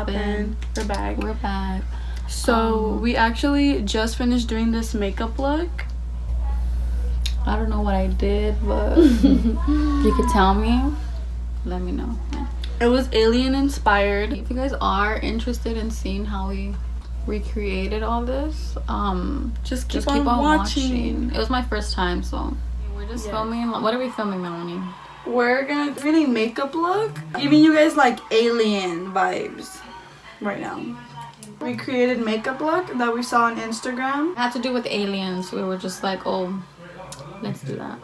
happened? We're back. We're back. So we actually just finished doing this makeup look. I don't know what I did, but if you could tell me, let me know. It was alien inspired. If you guys are interested in seeing how we recreated all this, just keep on watching. It was my first time, so we're just filming. What are we filming, Melonie? We're gonna do any makeup look, giving you guys like alien vibes right now. We created makeup look that we saw on Instagram. It had to do with aliens. We were just like, oh, let's do that.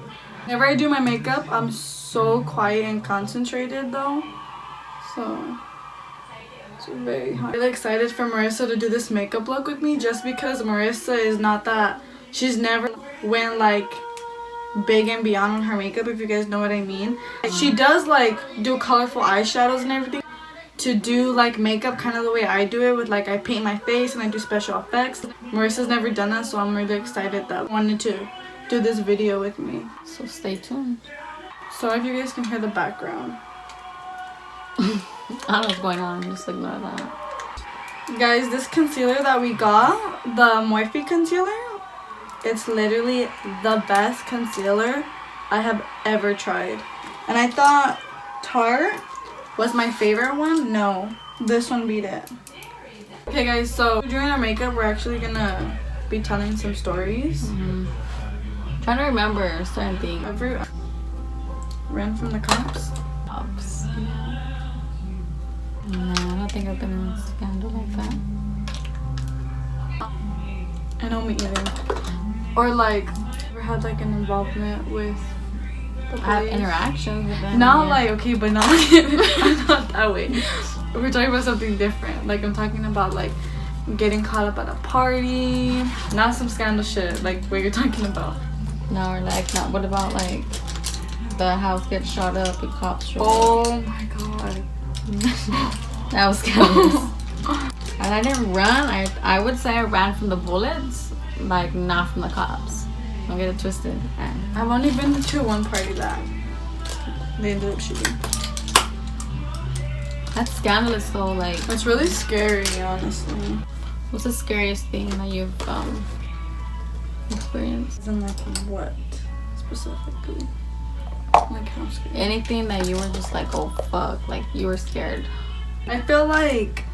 Whenever I do my makeup, I'm so quiet and concentrated though. So it's very hard. I'm really excited for Marissa to do this makeup look with me, just because Marissa is not that, she's never went like big and beyond on her makeup, if you guys know what I mean. She does like do colorful eyeshadows and everything. To do like makeup kind of the way I do it, with like I paint my face and I do special effects. Marissa's never done that, so I'm really excited that wanted to do this video with me. So stay tuned. So if you guys can hear the background. I don't know what's going on, just ignore that. Guys, this concealer that we got, the Morphe concealer, it's literally the best concealer I have ever tried. And I thought Tarte was my favorite one. No, this one beat it. Okay guys, so during our makeup we're actually gonna be telling some stories. Trying to remember certain things. Ever ran from the cops? Cops. No, I don't think I've been in a scandal like that. I know, me either. Or like ever had like an involvement with the police? I have interactions with them. Not like, okay, but not like not that way. We're talking about something different. Like I'm talking about like getting caught up at a party. Not some scandal shit like what you're talking about. No, or like not. What about like the house gets shot up and cops show up? Oh my god. That was scandalous. And I didn't run. I would say I ran from the bullets, like not from the cops. Don't get it twisted. And I've only been to one party that they ended up shooting. That's scandalous though. Like It's really scary, honestly. what's the scariest thing that you've experienced? And like what specifically? Like how scary? Anything that you were just like, oh fuck, like you were scared. I feel like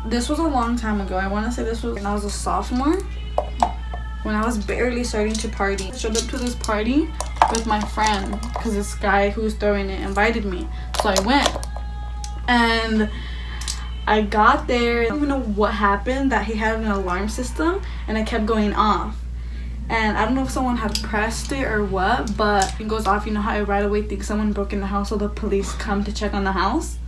this was a long time ago. I want to say this was when I was a sophomore, when I was barely starting to party. I showed up to this party with my friend because this guy who was throwing it invited me, so I went. And I got there, I don't even know what happened, that he had an alarm system and it kept going off. And I don't know if someone had pressed it or what, but it goes off. You know how I right away think someone broke in the house, so the police come to check on the house.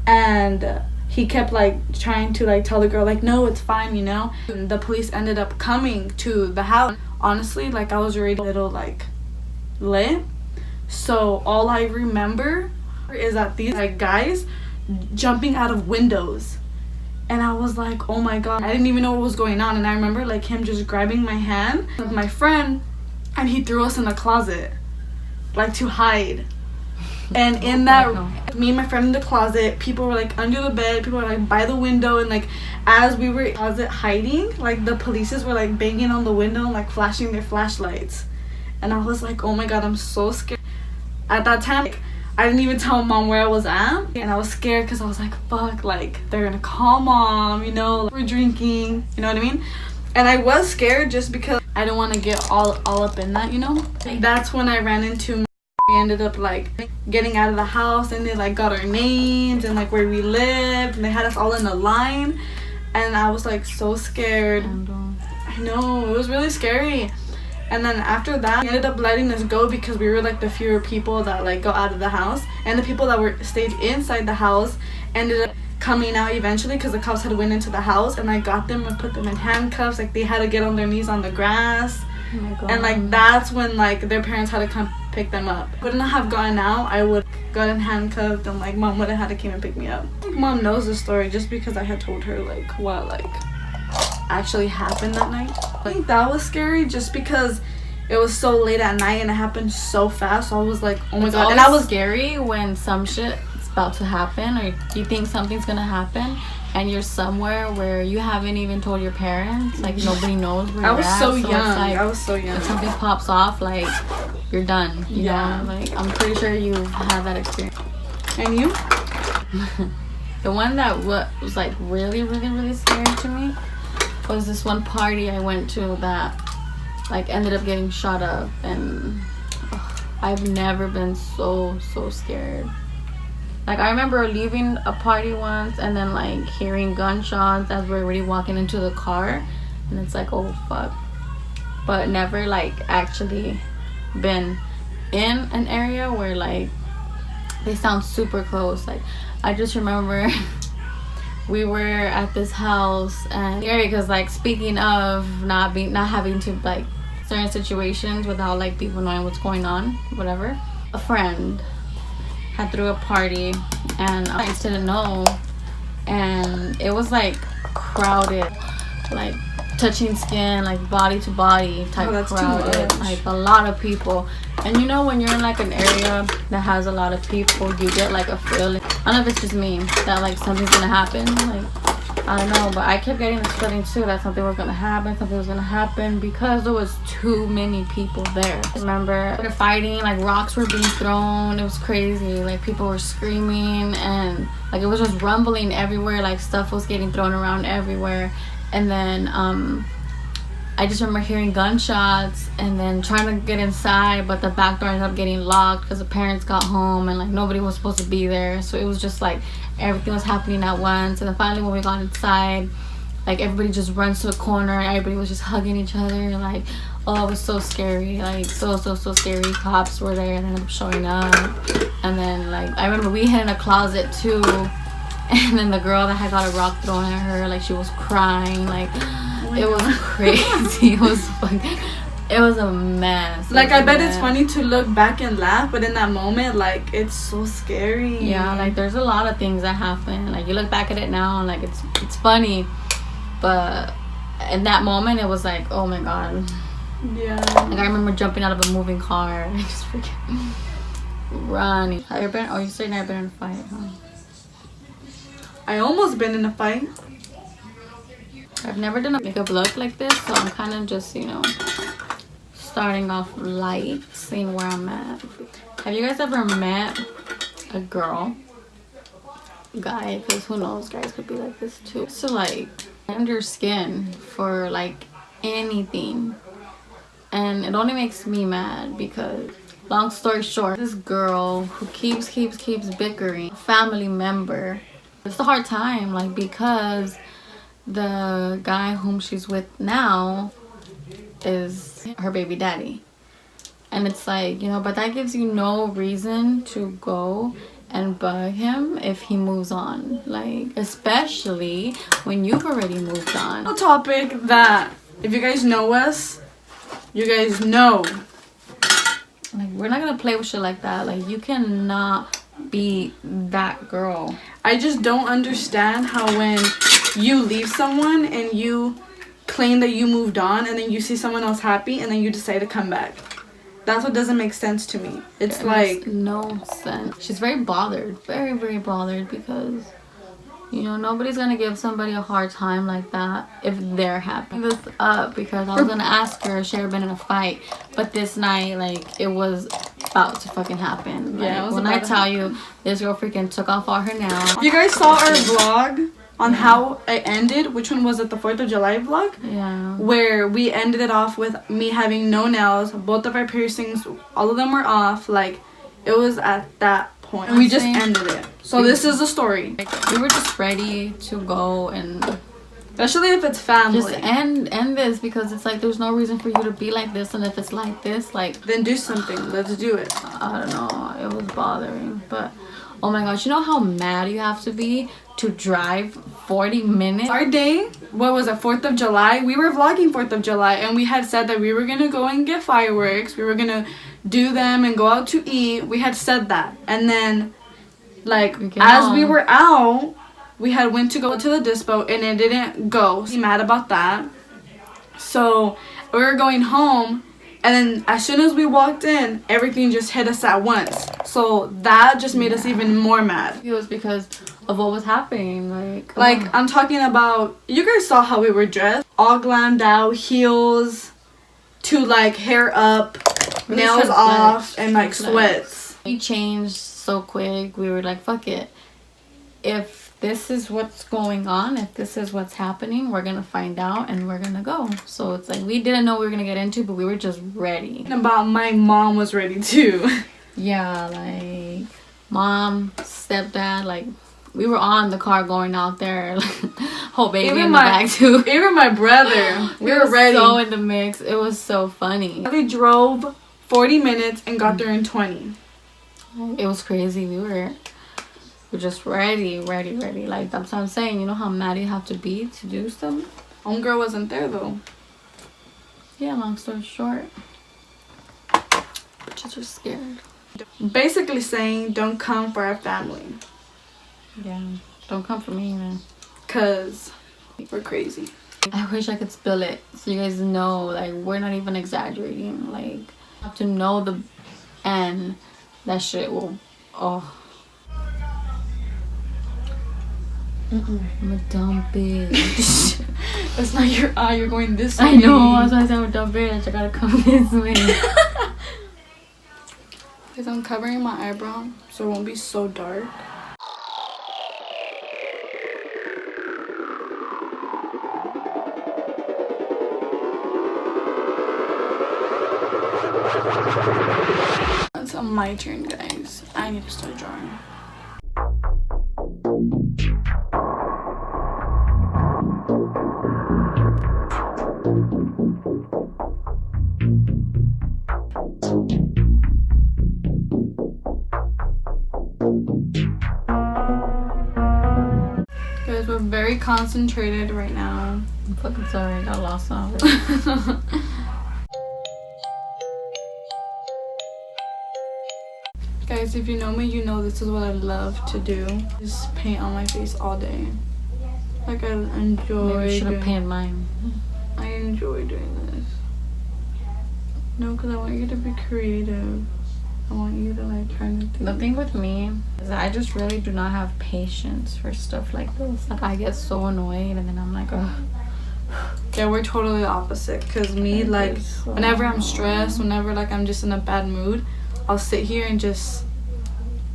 And he kept like trying to like tell the girl like, no, it's fine, you know. And the police ended up coming to the house. Honestly, like I was already a little like lit. So all I remember is that these like guys jumping out of windows. And I was like, oh my god, I didn't even know what was going on. And I remember like him just grabbing my hand with my friend, and he threw us in the closet like to hide. And in that, me and my friend in the closet, people were like under the bed, people were like by the window, and like as we were in the closet hiding, like the polices were like banging on the window, like flashing their flashlights. And I was like, oh my god, I'm so scared. At that time, like, I didn't even tell mom where I was at, and I was scared because I was like, fuck, like they're gonna call mom, you know, like, we're drinking, you know what I mean? And I was scared just because I didn't want to get all up in that, you know. That's when I ran into we ended up like getting out of the house, and they like got our names and like where we lived, and they had us all in a line, and I was like so scared. I know, it was really scary. And then after that, they ended up letting us go because we were like the fewer people that like got out of the house, and the people that were stayed inside the house ended up coming out eventually because the cops had went into the house, and I got them and put them in handcuffs. Like they had to get on their knees on the grass. Oh my god. And like that's when like their parents had to come pick them up. Wouldn't I have gotten out, I would gotten handcuffed, and like mom would have had to come and pick me up. I think mom knows the story just because I had told her like what like actually happened that night. I think that was scary just because it was so late at night and it happened so fast. So I was like, oh my god. And I was scary when some shit about to happen, or you think something's gonna happen, and you're somewhere where you haven't even told your parents, like nobody knows where you're at. So it's young. like, I was so young. if something pops off, like you're done. You know, like I'm pretty sure you had that experience. And you? The one that was like really, really, really scary to me was this one party I went to that like ended up getting shot up, and I've never been so scared. Like I remember leaving a party once and then like hearing gunshots as we're already walking into the car, and it's like, oh fuck. But never like actually been in an area where like they sound super close. Like I just remember we were at this house, and because like speaking of not having to like certain situations without like people knowing what's going on, whatever, a friend had threw a party and I just didn't know, and it was like crowded, like touching skin, like body to body type. That's crowded, too much. like a lot of people. And you know when you're in like an area that has a lot of people, you get like a feeling, I don't know if it's just me, that like something's gonna happen. Like I don't know, but I kept getting this feeling too that something was gonna happen because there was too many people there. I remember they're fighting, like rocks were being thrown, it was crazy, like people were screaming, and like it was just rumbling everywhere, like stuff was getting thrown around everywhere. And then I just remember hearing gunshots and then trying to get inside, but the back door ended up getting locked because the parents got home and like nobody was supposed to be there. So it was just like everything was happening at once. And then finally when we got inside, like everybody just runs to a corner and everybody was just hugging each other, and like, oh, it was so scary, like so scary. Cops were there and ended up showing up. And then like I remember we hid in a closet too, and then the girl that had got a rock thrown at her, like she was crying, like it was crazy. It was a mess. Like I bet it's funny to look back and laugh, but in that moment, like it's so scary. Yeah, like there's a lot of things that happen. Like you look back at it now and like it's funny, but in that moment it was like, oh my god. Yeah. Like I remember jumping out of a moving car and just freaking running. Have you been? Oh, you said I've been in a fight, huh? I almost been in a fight. I've never done a makeup look like this, so I'm kind of just, you know, starting off light, seeing where I'm at. Have you guys ever met a girl, guy, because who knows, guys could be like this too, so like under your skin for like anything, and it only makes me mad because, long story short, this girl who keeps bickering, family member, it's a hard time, like because the guy whom she's with now is her baby daddy, and it's like, you know, but that gives you no reason to go and bug him if he moves on, like especially when you've already moved on. A topic that, if you guys know us, you guys know, like we're not gonna play with shit like that. Like you cannot be that girl. I just don't understand how when you leave someone and you claim that you moved on and then you see someone else happy and then you decide to come back. That's what doesn't make sense to me. It's like makes no sense. She's very bothered, very bothered, because, you know, nobody's gonna give somebody a hard time like that if they're happy. This up because I was gonna ask her if she ever been in a fight, but this night, like, it was about to fucking happen. Like, yeah, when I tell you, this girl freaking took off all her nails. You guys saw our vlog on how it ended. Which one was it? The 4th of July vlog? Yeah. Where we ended it off with me having no nails, both of our piercings, all of them were off. Like, it was at that point. And we just ended it. So this is the story. Like, we were just ready to go, and especially if it's family. Just end this, because it's like there's no reason for you to be like this, and if it's like this, like, then do something. Let's do it. I don't know. It was bothering, but oh my gosh, you know how mad you have to be to drive 40 minutes? Our day, what was it, 4th of July? We were vlogging 4th of July, and we had said that we were gonna go and get fireworks. We were gonna do them and go out to eat. We had said that. And then, like, as we were out, we had went to go to the dispo and it didn't go. So mad about that. So we were going home, and then as soon as we walked in, everything just hit us at once. So that just made us even more mad. It was because of what was happening. I'm talking about, you guys saw how we were dressed, all glammed out, heels to like hair up, nails off, and like sweats. We changed so quick. We were like, fuck it. If this is what's going on, if this is what's happening, we're gonna find out and we're gonna go. So it's like we didn't know what we were gonna get into, but we were just ready. About my mom was ready too. Yeah, like mom, stepdad, like we were on the car going out there. Whole baby even in the back too. Even my brother, we were ready. So in the mix. It was so funny. We drove 40 minutes and got there in 20. It was crazy. We were just ready. Like that's what I'm saying. You know how mad you have to be to do something? Homegirl wasn't there though. Yeah, long story short. Just were scared. Basically saying, don't come for our family. Yeah, don't come for me, man. Cause we're crazy. I wish I could spill it so you guys know, like, we're not even exaggerating. Like, you have to know the end. That shit will, oh. I'm a dumb bitch. That's not your eye, you're going this way. I know, that's why I said I'm a dumb bitch. I gotta come this way. Because I'm covering my eyebrow so it won't be so dark. It's my turn, guys. I need to start drawing. Guys, we're very concentrated right now. I'm fucking sorry, I got lost on it. Guys, if you know me, you know this is what I love to do. Just paint on my face all day. Like, I enjoy. Maybe you should have painted mine. I enjoy doing this. No, because I want you to be creative. I want you to like try to think. The thing with me is that I just really do not have patience for stuff like this. Like, I get so annoyed and then I'm like, ugh. Yeah, we're totally opposite. Because me, like, whenever I'm stressed, whenever like I'm just in a bad mood, I'll sit here and just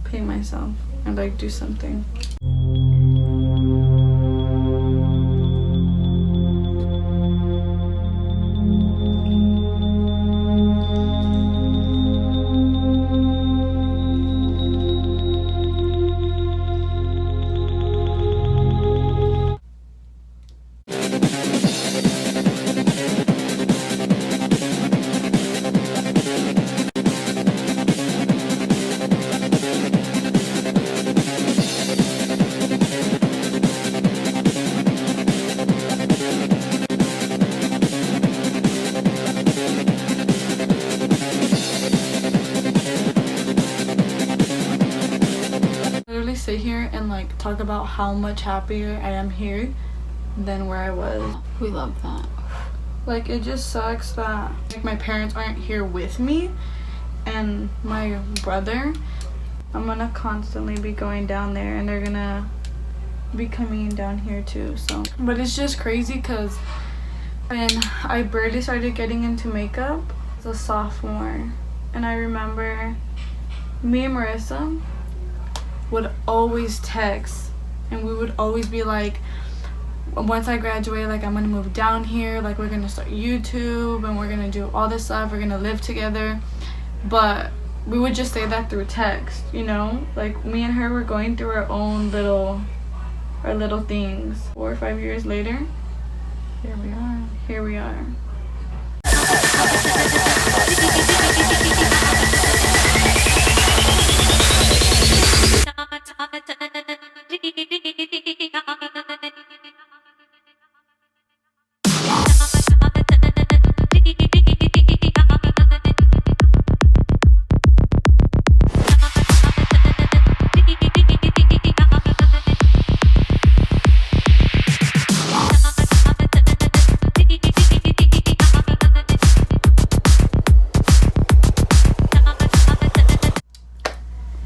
paint myself and like do something. Sit here and like talk about how much happier I am here than where I was. We love that. Like, it just sucks that like my parents aren't here with me, and my brother, I'm gonna constantly be going down there and they're gonna be coming down here too. So, but it's just crazy because when I barely started getting into makeup as a sophomore, and I remember me and Marissa would always text, and we would always be like, once I graduate, like, I'm gonna move down here, like, we're gonna start YouTube and we're gonna do all this stuff, we're gonna live together. But we would just say that through text, you know, like me and her were going through our own little things. 4 or 5 years later, here we are.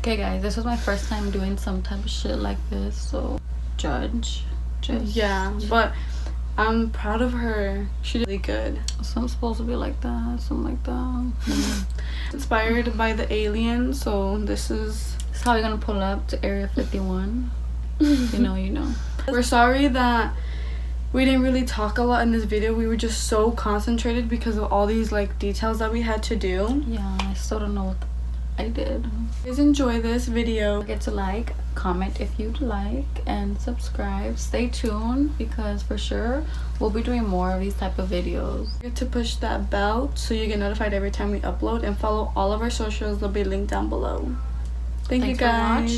Okay guys, this was my first time doing some type of shit like this, so just yeah, but I'm proud of her. She did really good. Some supposed to be like that, something like that. Inspired by the alien, so this is how we're gonna pull up to Area 51. You know. We're sorry that we didn't really talk a lot in this video. We were just so concentrated because of all these like details that we had to do. Yeah, I still don't know what I did. Please enjoy this video. Don't forget to like, comment if you'd like, and subscribe. Stay tuned because for sure we'll be doing more of these type of videos. Don't forget to push that bell so you get notified every time we upload, and follow all of our socials. They'll be linked down below. Thank you guys.